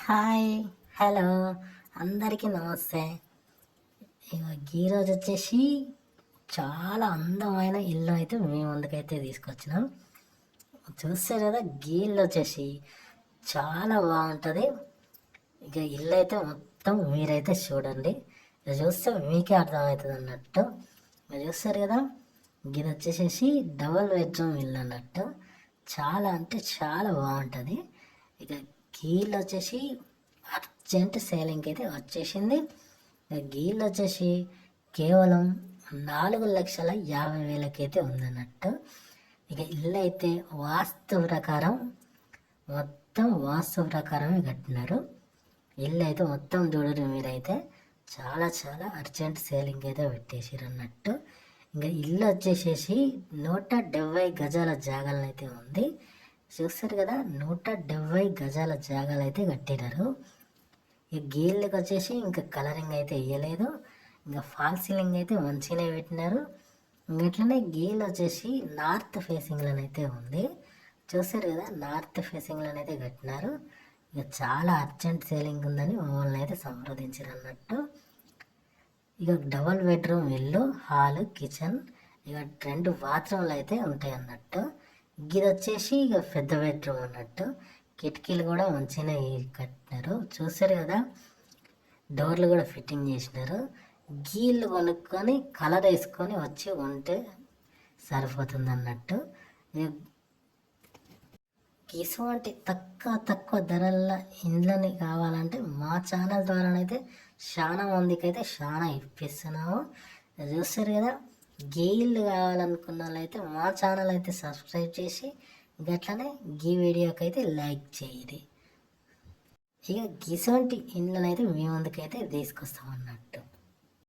Hi, hello, అందరికీ నమస్తే. ఈరోజు వచ్చేసి చాలా అందమైన ఇల్లు అయితే మీ ముందుకైతే తీసుకొచ్చినాం. చూస్తారు కదా, ఇల్లు వచ్చేసి చాలా బాగుంటుంది. ఇక ఇల్లు అయితే మొత్తం మీరైతే చూడండి. ఇది చూస్తే మీకే అర్థమవుతుంది అన్నట్టు. మీరు చూస్తారు కదా, ఇది వచ్చేసేసి డబల్ బెడ్రూమ్ ఇల్లు అన్నట్టు. చాలా అంటే చాలా బాగుంటుంది. ఇక గీళ్ళు వచ్చేసి అర్జెంట్ సేలింగ్కి అయితే వచ్చేసింది. గీళ్ళు వచ్చేసి కేవలం 4,50,50,000 అయితే ఉందన్నట్టు. ఇక ఇల్లు అయితే మొత్తం వాస్తు ప్రకారమే కట్టినారు. ఇల్లు అయితే మొత్తం చూడరు మీరైతే. చాలా చాలా అర్జెంట్ సేలింగ్ అయితే పెట్టేసారు అన్నట్టు. ఇంకా ఇల్లు వచ్చేసేసి 170 గజాల జాగాలను అయితే ఉంది. చూస్తారు కదా, 170 గజాల జాగాలు అయితే కట్టినారు. ఈ గీళ్ళకి వచ్చేసి ఇంకా కలరింగ్ అయితే వేయలేదు. ఇంకా ఫాల్ సీలింగ్ అయితే మంచిగానే పెట్టినారు. ఇట్లనే గీళ్ళు వచ్చేసి నార్త్ ఫేసింగ్లోనైతే ఉంది. చూస్తారు కదా, నార్త్ ఫేసింగ్లోనైతే కట్టినారు. ఇక చాలా అర్జెంట్ సేలింగ్ ఉందని మమ్మల్ని అయితే సంప్రదించారు అన్నట్టు. ఇక డబల్ బెడ్రూమ్ ఇల్లు, హాల్, కిచెన్, ఇక 2 బాత్రూమ్లు అయితే ఉంటాయి అన్నట్టు. ఇది వచ్చేసి ఇక పెద్ద బెడ్రూమ్ అన్నట్టు. కిటికీలు కూడా మంచిగానే కట్టినారు. చూసారు కదా, డోర్లు కూడా ఫిట్టింగ్ చేసినారు. గీళ్ళు కొనుక్కొని కలర్ వేసుకొని వచ్చి ఉంటే సరిపోతుంది అన్నట్టు. ఇటువంటి తక్కువ ధరల ఇండ్లని కావాలంటే మా ఛానల్ ద్వారానైతే చాలా మందికి అయితే చాలా ఇప్పిస్తున్నాము. చూస్తారు కదా, గీళ్ళు కావాలనుకున్న వాళ్ళైతే మా ఛానల్ అయితే సబ్స్క్రైబ్ చేసి గట్లనే గీ వీడియోకి అయితే లైక్ చేయండి. ఇక గిసొంటి ఇండ్లనైతే మీ ముందుకైతే తీసుకొస్తాం అన్నట్టు.